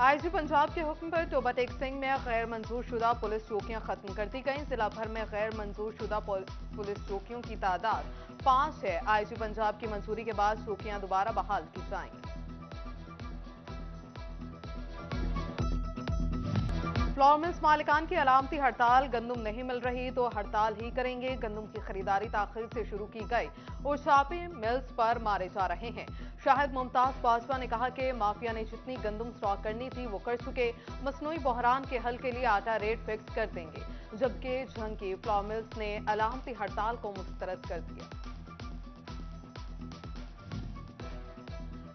IG Punjab के हुक्म पर टोबा टेक सिंह में गैर मंजूर शुदा पुलिस चौकियां खत्म कर दी गई। जिला भर में गैर मंजूर शुदा पुलिस चौकियों की तादाद 5 है। आईजी पंजाब की मंजूरी के बाद चौकियां दोबारा बहाल की जाएंगी। फ्लोर मिल्स मालिकान की अलामती हड़ताल। गंदम नहीं मिल रही तो हड़ताल ही करेंगे। गंदम की खरीदारी ताखिर से शुरू की गई और छापे मिल्स पर मारे जा रहे हैं। शाहिद मुमताज बाजवा ने कहा कि माफिया ने जितनी गंदम स्टॉक करनी थी वो कर चुके। मसनूई बहरान के हल के लिए आटा रेट फिक्स कर देंगे। जबकि जंग की फ्लोर मिल्स ने अलामती हड़ताल को मुस्तरद कर दिया।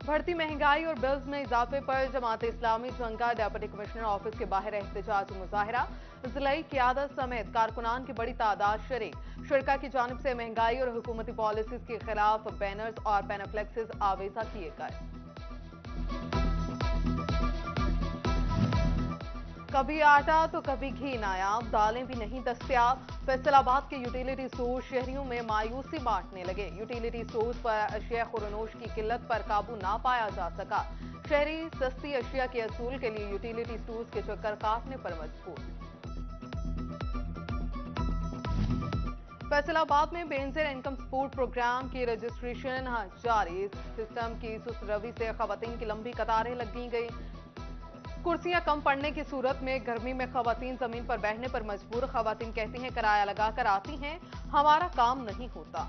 बढ़ती महंगाई और बिल्स में इजाफे पर जमात इस्लामी जंग का डिप्टी कमिश्नर ऑफिस के बाहर एहतजाज मुजाहरा। जिलाई क़यादत समेत कारकुनान की बड़ी तादाद शरीक। शुरका की जानिब से महंगाई और हुकूमती पॉलिसीज के खिलाफ बैनर्स और पैनाफ्लेक्सेस आवेजा किए गए। कभी आटा तो कभी घी नायाब, दालें भी नहीं दस्तयाब। फैसलाबाद के यूटिलिटी स्टोर शहरियों में मायूसी बांटने लगे। यूटिलिटी स्टोर्स पर अशिया खुरनोश की किल्लत पर काबू ना पाया जा सका। शहरी सस्ती अशिया के असूल के लिए यूटिलिटी स्टोर्स के चक्कर काटने पर मजबूर। फैसलाबाद में बेनजीर इनकम सपोर्ट प्रोग्राम की रजिस्ट्रेशन जारी। सिस्टम की सुस्त रवि से खवातीन की लंबी कतारें लगी गई। कुर्सियां कम पड़ने की सूरत में गर्मी में खवातीन जमीन पर बैठने पर मजबूर। खवातीन कहती हैं किराया लगाकर आती हैं, हमारा काम नहीं होता।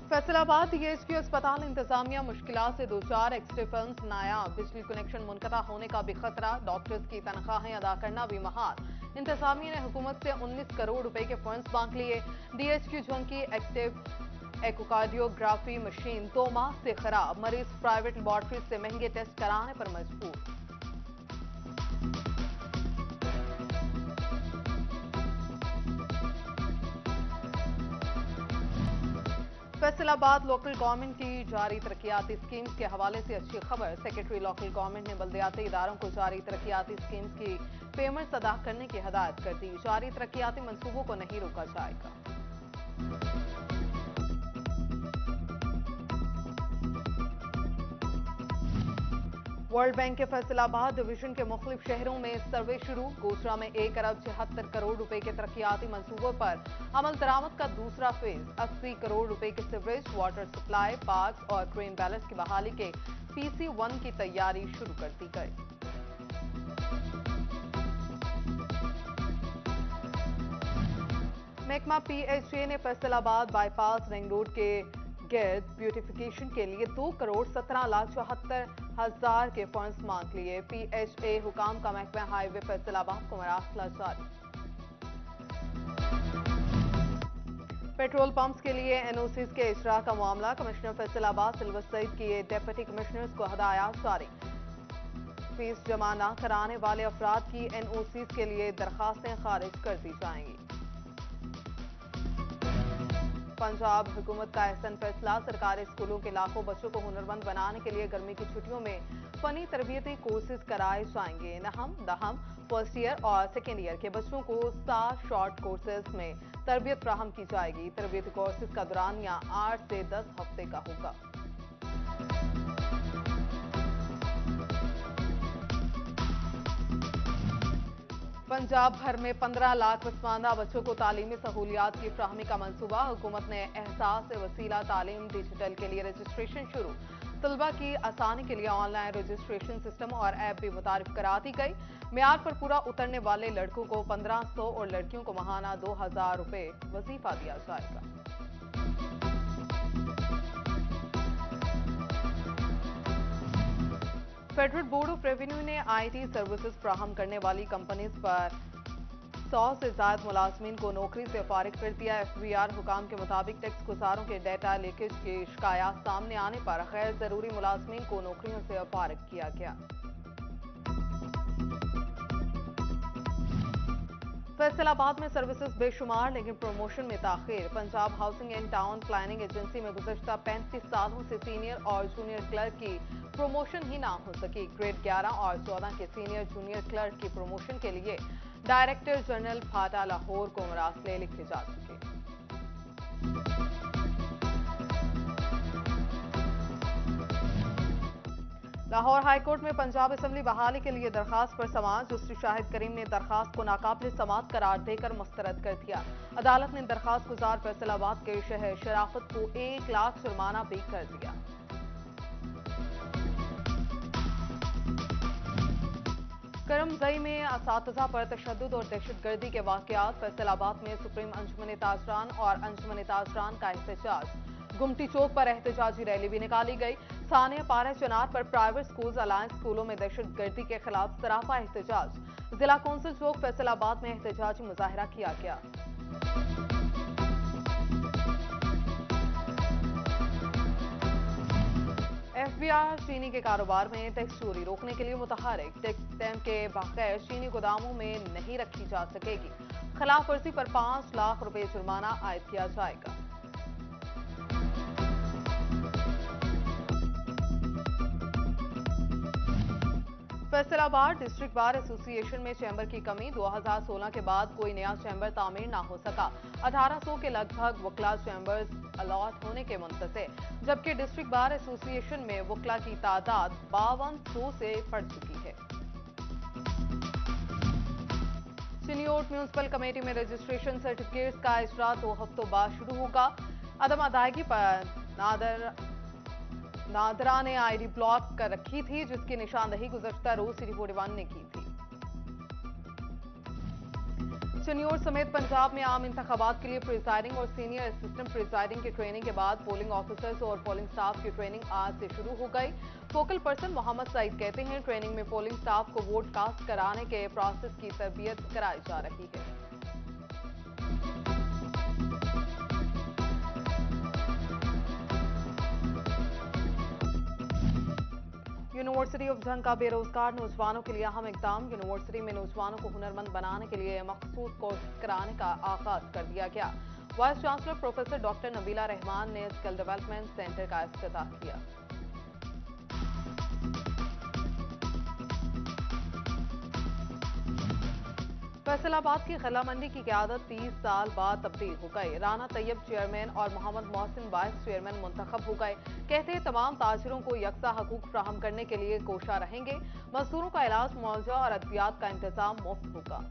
फैसलाबाद डीएचक्यू अस्पताल इंतजामिया मुश्किलात से दो चार। एक्सरे फंड्स नायाब। बिजली कनेक्शन मुनक़ता होने का भी खतरा। डॉक्टर्स की तनख्वाहें अदा करना भी महाल। इंतजामिया ने हुकूमत से 19 करोड़ रुपए के फंड्स मांग लिए। डीएचक्यू जंग की एक्टिव एकोकार्डियोग्राफी मशीन 2 माह से खराब। मरीज प्राइवेट लेबॉर्ट्री से महंगे टेस्ट कराने पर मजबूर। फैसलाबाद लोकल गवर्नमेंट की जारी तरक्याती स्कीम्स के हवाले से अच्छी खबर। सेक्रेटरी लोकल गवर्नमेंट ने बल्दियाती इदारों को जारी तरक्याती स्कीम्स की पेमेंट्स अदा करने की हदायत कर दी। जारी तरक्याती मंसूबों को नहीं रोका जाएगा। वर्ल्ड बैंक के फैसलाबाद डिवीजन के मुख्तलिफ शहरों में सर्वे शुरू। गोसरा में 1 अरब 76 करोड़ रुपए के तरक्याती मंसूबों पर अमल दरामद का दूसरा फेज। 80 करोड़ रुपए के सीवरेज, वाटर सप्लाई, पार्क और ट्रेन बैलेंस की बहाली के PC1 की तैयारी शुरू कर दी गई। महकमा PHA ने फैसलाबाद बाईपास रिंग रोड के गिर्द ब्यूटिफिकेशन के लिए 2 करोड़ 17,74,000 के फंड्स मांग लिए। PHA हुकाम का महकमा हाईवे फैसलाबाद को मरासला जारी। पेट्रोल पंप्स के लिए NOCs के इजरा का मामला। कमिश्नर फैसलाबाद सिल्वर सईद की डिप्टी कमिश्नर्स को हदायत जारी। फीस जमा न कराने वाले अफराद की NOCs के लिए दरखास्तें खारिज कर दी जाएंगी। पंजाब हुकूमत का अहसन फैसला। सरकारी स्कूलों के लाखों बच्चों को हुनरमंद बनाने के लिए गर्मी की छुट्टियों में फनी तरबियती कोर्सेज कराए जाएंगे। नहम, दहम, फर्स्ट ईयर और सेकेंड ईयर के बच्चों को 7 शॉर्ट कोर्सेज में तरबियत फ्राहम की जाएगी। तरबियती कोर्सेज का दौरानिया 8 से 10 हफ्ते का होगा। पंजाब भर में 15 लाख पसमानदा बच्चों को तालीमी सहूलियात की फ्राहमी का मंसूबा। हुकूमत ने एहसास वसीला तालीम डिजिटल के लिए रजिस्ट्रेशन शुरू। तलबा की आसानी के लिए ऑनलाइन रजिस्ट्रेशन सिस्टम और ऐप भी मुतारिफ करा दी गई। म्यार पर पूरा उतरने वाले लड़कों को 1500 और लड़कियों को माहाना 2000 रुपए वजीफा दिया जाएगा। फेडरल बोर्ड ऑफ रेवेन्यू ने IT सर्विसेज फ्राहम करने वाली कंपनीज पर 100 से ज्यादा मुलाजमीन को नौकरी से फारिग कर दिया। FBR हुकाम के मुताबिक टैक्स गुजारों के डेटा लीकेज की शिकायत सामने आने पर गैर जरूरी मुलाजमीन को नौकरियों से फारिग किया गया। फैसलाबाद में सर्विसेज बेशुमार लेकिन प्रमोशन में ताखीर। Punjab housing and town planning agency में गुज़श्ता 35 सालों से सीनियर और जूनियर क्लर्क की प्रमोशन ही ना हो सकी। ग्रेड 11 और 14 के सीनियर जूनियर क्लर्क की प्रमोशन के लिए डायरेक्टर जनरल फाटा लाहौर को मरासले लिखे जा चुके। लाहौर हाईकोर्ट में पंजाब असेंबली बहाली के लिए दरखास्त पर समाअत। जस्टिस शाहिद करीम ने दरखास्त को नाकाबिल समाअत करार देकर मुस्तरद कर दिया। अदालत ने दरखास्त गुजार फैसलाबाद के शहर शराफत को 1 लाख जुर्माना भी कर दिया। करमजई में असातिज़ा पर तशद्दुद और दहशतगर्दी के वाकयात। फैसलाबाद में सुप्रीम अंजुमन ताजरान और अंजुमन ताजरान का एहतजाज। गुमटी चौक पर एहतजाजी रैली भी निकाली गई। सानिया पारा चनार पर प्राइवेट स्कूल्स अलायंस स्कूलों में दहशतगर्दी के खिलाफ सरापा एहतजाज। जिला कौंसिल चौक फैसलाबाद में एहतजाजी मुजाहरा किया गया। एफबीआई चीनी के कारोबार में टैक्स चोरी रोकने के लिए मुतहरिक। टैक्स स्टैम्प के बगैर चीनी गोदामों में नहीं रखी जा सकेगी। खिलाफ वर्जी पर 5 लाख रुपए जुर्माना आयद किया जाएगा। फैसलाबाद डिस्ट्रिक्ट बार एसोसिएशन में चैम्बर की कमी। 2016 के बाद कोई नया चैम्बर तामीर ना हो सका। 1800 के लगभग वकला चैम्बर्स अलॉट होने के मुंतज़िर, जबकि डिस्ट्रिक्ट बार एसोसिएशन में वकला की तादाद 5200 से बढ़ चुकी है। चिन्योट म्यूनिसिपल कमेटी में रजिस्ट्रेशन सर्टिफिकेट्स का इजरा 2 हफ्तों बाद शुरू होगा। अदम अदायगी पर नादरा ने आईडी ब्लॉक कर रखी थी, जिसकी निशानदही गुज़श्ता रोज सिटी 41 ने की थी। चिन्योट समेत पंजाब में आम इंतखाबात के लिए प्रिजाइडिंग और सीनियर असिस्टेंट प्रिजाइडिंग की ट्रेनिंग के बाद पोलिंग ऑफिसर्स और पोलिंग स्टाफ की ट्रेनिंग आज से शुरू हो गई। फोकल पर्सन मोहम्मद सईद कहते हैं, ट्रेनिंग में पोलिंग स्टाफ को वोट कास्ट कराने के प्रोसेस की तरबियत कराई जा रही है। यूनिवर्सिटी ऑफ जंग का बेरोजगार नौजवानों के लिए अहम इकदाम। यूनिवर्सिटी में नौजवानों को हुनरमंद बनाने के लिए मखसूस कोर्स कराने का आगाज कर दिया गया। Vice chancellor professor doctor Nabila Rahman ने स्किल डेवलपमेंट सेंटर का इफ्तिताह किया। फैसलाबाद की गला मंडी की क़यादत 30 साल बाद तब्दील हो गई। राना तैयब चेयरमैन और मोहम्मद मोहसिन वाइस चेयरमैन मुंतखब हो गए। कहते हैं, तमाम ताजिरों को यकसा हकूक फ्राहम करने के लिए कोशा रहेंगे। मजदूरों का इलाज, मुआवजा और अद्वियात का इंतजाम मुफ्त होगा।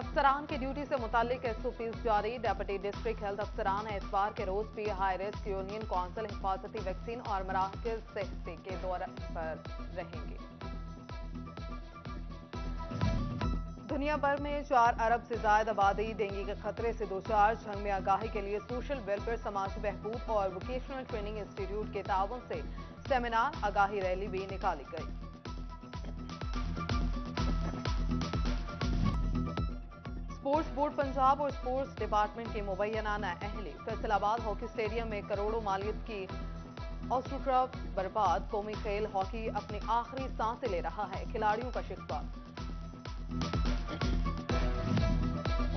अफसरान की ड्यूटी से मुतालिक SOPs जारी। डेप्यूटी डिस्ट्रिक्ट हेल्थ अफसरान एतवार के रोज भी हाई रिस्क यूनियन काउंसिल हिफाजती वैक्सीन और मराकज सेहत के दौरे पर रहेंगे। दुनिया भर में 4 अरब से ज्यादा आबादी डेंगू के खतरे से दोचार। जंग में आगाही के लिए सोशल वेलफेयर, समाजी बहबूद और वोकेशनल ट्रेनिंग इंस्टीट्यूट के ताउन से सेमिनार, आगाही रैली भी निकाली गई। स्पोर्ट्स बोर्ड पंजाब और स्पोर्ट्स डिपार्टमेंट की मुबैना नाअहली। फैसलाबाद हॉकी स्टेडियम में करोड़ों मालियत की ऑस्ट्रोटर्फ बर्बाद। कौमी खेल हॉकी अपनी आखिरी सांसें ले रहा है, खिलाड़ियों का शिकवा।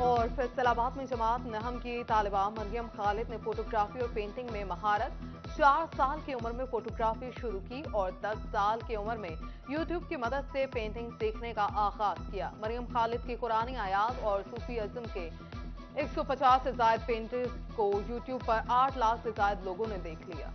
और फैसलाबाद में जमात नहम की तालिबा मरियम खालिद ने फोटोग्राफी और पेंटिंग में महारत। 4 साल की उम्र में फोटोग्राफी शुरू की और 10 साल की उम्र में यूट्यूब की मदद से पेंटिंग सीखने का आगाज किया। मरियम खालिद की कुरानी आयात और सूफी अज़म के 150 से ज्यादा पेंटिंग्स को यूट्यूब पर 8 लाख से ज्यादा लोगों ने देख लिया।